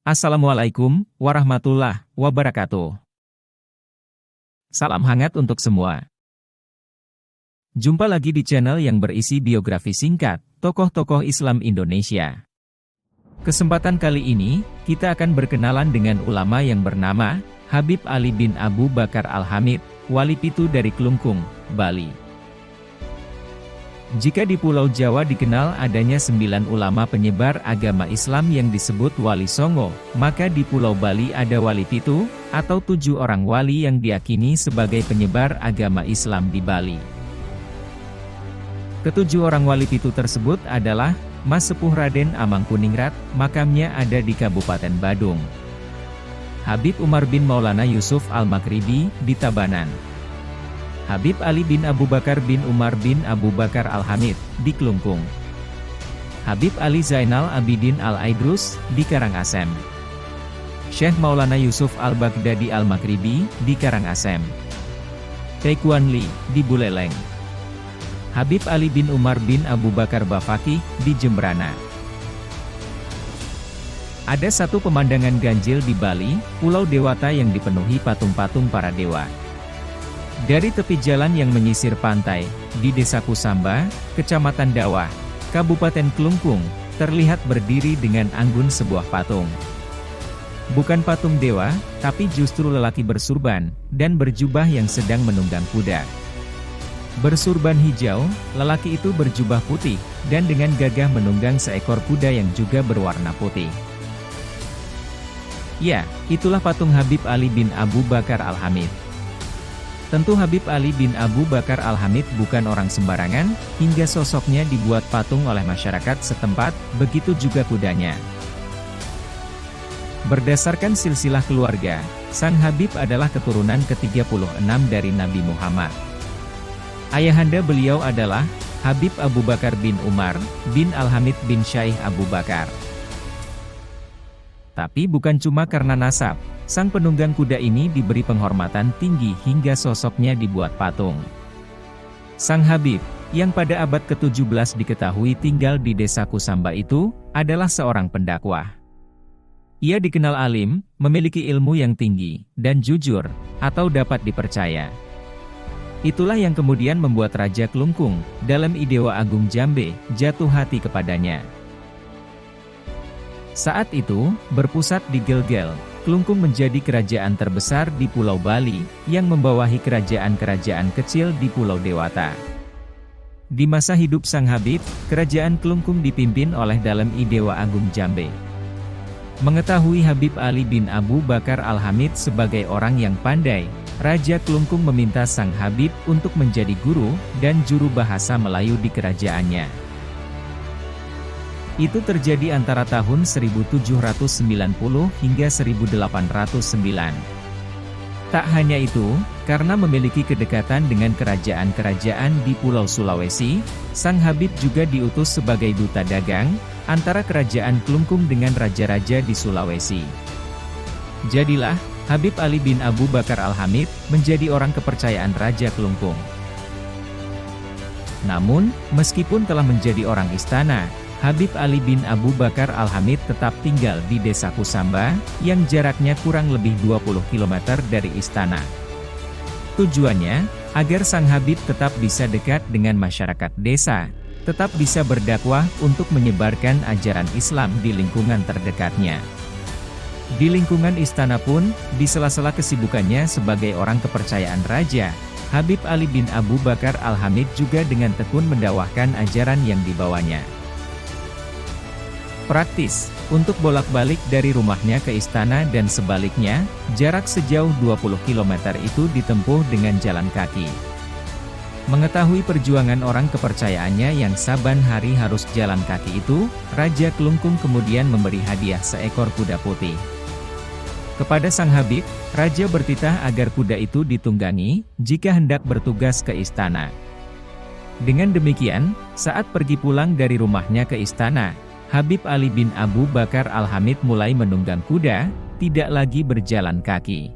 Assalamualaikum warahmatullahi wabarakatuh. Salam hangat untuk semua. Jumpa lagi di channel yang berisi biografi singkat, tokoh-tokoh Islam Indonesia. Kesempatan kali ini, kita akan berkenalan dengan ulama yang bernama Habib Ali bin Abu Bakar Al-Hamid, Wali Pitu dari Klungkung, Bali. Jika di Pulau Jawa dikenal adanya 9 ulama penyebar agama Islam yang disebut Wali Songo, maka di Pulau Bali ada Wali Pitu, atau 7 orang wali yang diyakini sebagai penyebar agama Islam di Bali. Ketujuh orang Wali Pitu tersebut adalah Mas Sepuh Raden Amangkuningrat, makamnya ada di Kabupaten Badung. Habib Umar bin Maulana Yusuf Al-Maghribi, di Tabanan. Habib Ali bin Abu Bakar bin Umar bin Abu Bakar Al-Hamid, di Klungkung. Habib Ali Zainal Abidin Al-Aidrus, di Karangasem. Syekh Maulana Yusuf Al-Baghdadi Al-Maghribi, di Karangasem. Taekuan Li, di Buleleng. Habib Ali bin Umar bin Abu Bakar Bafaki, di Jembrana. Ada satu pemandangan ganjil di Bali, Pulau Dewata yang dipenuhi patung-patung para dewa. Dari tepi jalan yang menyisir pantai, di Desa Kusamba, Kecamatan Dawah, Kabupaten Klungkung, terlihat berdiri dengan anggun sebuah patung. Bukan patung dewa, tapi justru lelaki bersurban, dan berjubah yang sedang menunggang kuda. Bersurban hijau, lelaki itu berjubah putih, dan dengan gagah menunggang seekor kuda yang juga berwarna putih. Ya, itulah patung Habib Ali bin Abu Bakar Al-Hamid. Tentu Habib Ali bin Abu Bakar Al-Hamid bukan orang sembarangan, hingga sosoknya dibuat patung oleh masyarakat setempat, begitu juga kudanya. Berdasarkan silsilah keluarga, Sang Habib adalah keturunan ke-36 dari Nabi Muhammad. Ayahanda beliau adalah Habib Abu Bakar bin Umar, bin Al-Hamid bin Syaikh Abu Bakar. Tapi bukan cuma karena nasab, sang penunggang kuda ini diberi penghormatan tinggi hingga sosoknya dibuat patung. Sang Habib, yang pada abad ke-17 diketahui tinggal di Desa Kusamba itu, adalah seorang pendakwah. Ia dikenal alim, memiliki ilmu yang tinggi, dan jujur, atau dapat dipercaya. Itulah yang kemudian membuat Raja Klungkung, dalam Idewa Agung Jambe, jatuh hati kepadanya. Saat itu, berpusat di Gelgel, Klungkung menjadi kerajaan terbesar di Pulau Bali, yang membawahi kerajaan-kerajaan kecil di Pulau Dewata. Di masa hidup Sang Habib, kerajaan Klungkung dipimpin oleh Dalem I Dewa Agung Jambe. Mengetahui Habib Ali bin Abu Bakar Al-Hamid sebagai orang yang pandai, Raja Klungkung meminta Sang Habib untuk menjadi guru dan juru bahasa Melayu di kerajaannya. Itu terjadi antara tahun 1790 hingga 1809. Tak hanya itu, karena memiliki kedekatan dengan kerajaan-kerajaan di Pulau Sulawesi, Sang Habib juga diutus sebagai duta dagang, antara kerajaan Klungkung dengan raja-raja di Sulawesi. Jadilah, Habib Ali bin Abu Bakar Al-Hamid, menjadi orang kepercayaan Raja Klungkung. Namun, meskipun telah menjadi orang istana, Habib Ali bin Abu Bakar Al-Hamid tetap tinggal di Desa Kusamba, yang jaraknya kurang lebih 20 km dari istana. Tujuannya, agar Sang Habib tetap bisa dekat dengan masyarakat desa, tetap bisa berdakwah untuk menyebarkan ajaran Islam di lingkungan terdekatnya. Di lingkungan istana pun, di sela-sela kesibukannya sebagai orang kepercayaan raja, Habib Ali bin Abu Bakar Al-Hamid juga dengan tekun mendakwahkan ajaran yang dibawanya. Praktis, untuk bolak-balik dari rumahnya ke istana dan sebaliknya, jarak sejauh 20 km itu ditempuh dengan jalan kaki. Mengetahui perjuangan orang kepercayaannya yang saban hari harus jalan kaki itu, Raja Klungkung kemudian memberi hadiah seekor kuda putih. Kepada Sang Habib, Raja bertitah agar kuda itu ditunggangi, jika hendak bertugas ke istana. Dengan demikian, saat pergi pulang dari rumahnya ke istana, Habib Ali bin Abu Bakar Al-Hamid mulai menunggang kuda, tidak lagi berjalan kaki.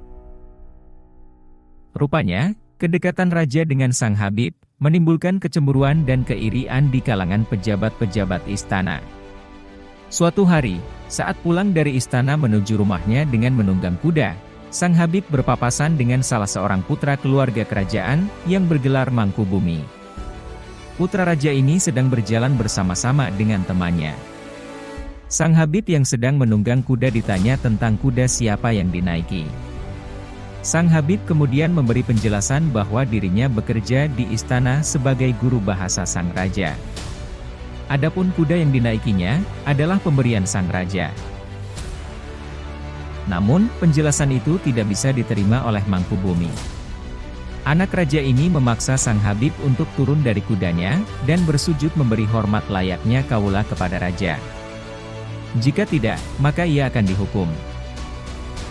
Rupanya, kedekatan raja dengan Sang Habib, menimbulkan kecemburuan dan keirian di kalangan pejabat-pejabat istana. Suatu hari, saat pulang dari istana menuju rumahnya dengan menunggang kuda, Sang Habib berpapasan dengan salah seorang putra keluarga kerajaan yang bergelar Mangkubumi. Putra raja ini sedang berjalan bersama-sama dengan temannya. Sang Habib yang sedang menunggang kuda ditanya tentang kuda siapa yang dinaiki. Sang Habib kemudian memberi penjelasan bahwa dirinya bekerja di istana sebagai guru bahasa sang raja. Adapun kuda yang dinaikinya adalah pemberian sang raja. Namun, penjelasan itu tidak bisa diterima oleh Mangkubumi. Anak raja ini memaksa Sang Habib untuk turun dari kudanya dan bersujud memberi hormat layaknya kaula kepada raja. Jika tidak, maka ia akan dihukum.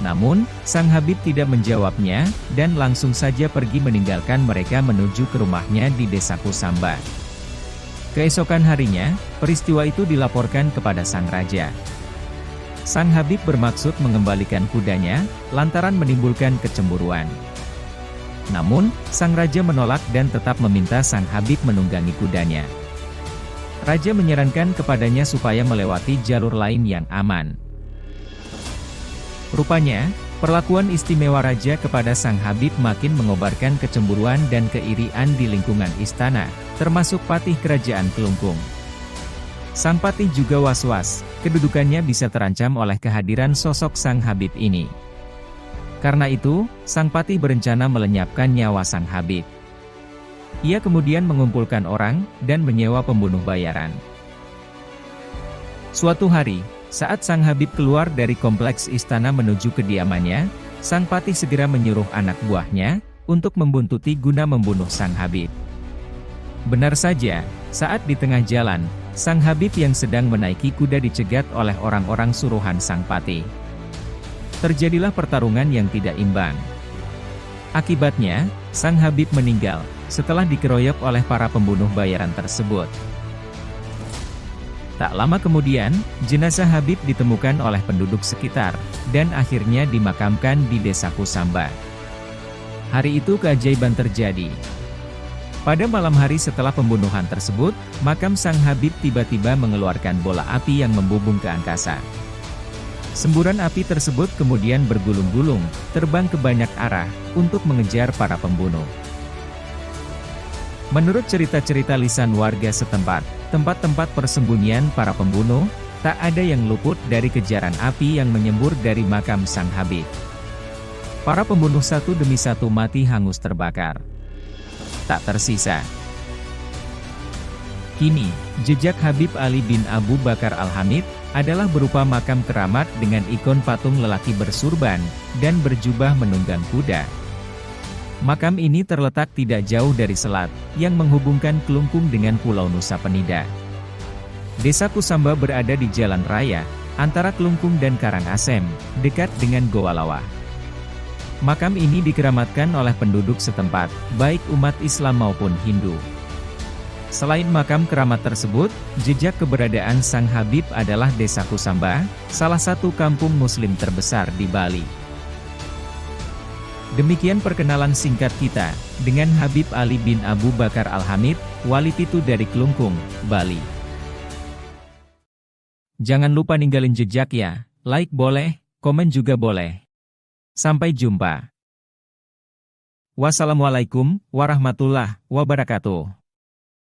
Namun, Sang Habib tidak menjawabnya, dan langsung saja pergi meninggalkan mereka menuju ke rumahnya di desa Kusamba. Keesokan harinya, peristiwa itu dilaporkan kepada sang raja. Sang Habib bermaksud mengembalikan kudanya, lantaran menimbulkan kecemburuan. Namun, sang raja menolak dan tetap meminta Sang Habib menunggangi kudanya. Raja menyarankan kepadanya supaya melewati jalur lain yang aman. Rupanya, perlakuan istimewa raja kepada Sang Habib makin mengobarkan kecemburuan dan keirian di lingkungan istana, termasuk patih kerajaan Kelungkung. Sang patih juga was-was, kedudukannya bisa terancam oleh kehadiran sosok Sang Habib ini. Karena itu, sang patih berencana melenyapkan nyawa Sang Habib. Ia kemudian mengumpulkan orang, dan menyewa pembunuh bayaran. Suatu hari, saat Sang Habib keluar dari kompleks istana menuju kediamannya, sang patih segera menyuruh anak buahnya untuk membuntuti guna membunuh Sang Habib. Benar saja, saat di tengah jalan, Sang Habib yang sedang menaiki kuda dicegat oleh orang-orang suruhan sang patih. Terjadilah pertarungan yang tidak imbang. Akibatnya, Sang Habib meninggal setelah dikeroyok oleh para pembunuh bayaran tersebut. Tak lama kemudian, jenazah Habib ditemukan oleh penduduk sekitar, dan akhirnya dimakamkan di desa Kusamba. Hari itu keajaiban terjadi. Pada malam hari setelah pembunuhan tersebut, makam Sang Habib tiba-tiba mengeluarkan bola api yang membubung ke angkasa. Semburan api tersebut kemudian bergulung-gulung, terbang ke banyak arah, untuk mengejar para pembunuh. Menurut cerita-cerita lisan warga setempat, tempat-tempat persembunyian para pembunuh, tak ada yang luput dari kejaran api yang menyembur dari makam Sang Habib. Para pembunuh satu demi satu mati hangus terbakar. Tak tersisa. Kini, jejak Habib Ali bin Abu Bakar Al-Hamid, adalah berupa makam keramat dengan ikon patung lelaki bersurban, dan berjubah menunggang kuda. Makam ini terletak tidak jauh dari selat, yang menghubungkan Kelungkung dengan Pulau Nusa Penida. Desa Kusamba berada di jalan raya, antara Kelungkung dan Karangasem, dekat dengan Goa Lawah. Makam ini dikeramatkan oleh penduduk setempat, baik umat Islam maupun Hindu. Selain makam keramat tersebut, jejak keberadaan Sang Habib adalah Desa Kusamba, salah satu kampung muslim terbesar di Bali. Demikian perkenalan singkat kita, dengan Habib Ali bin Abu Bakar Al-Hamid, Wali Pitu dari Kelungkung, Bali. Jangan lupa ninggalin jejak ya, like boleh, komen juga boleh. Sampai jumpa. Wassalamualaikum warahmatullahi wabarakatuh.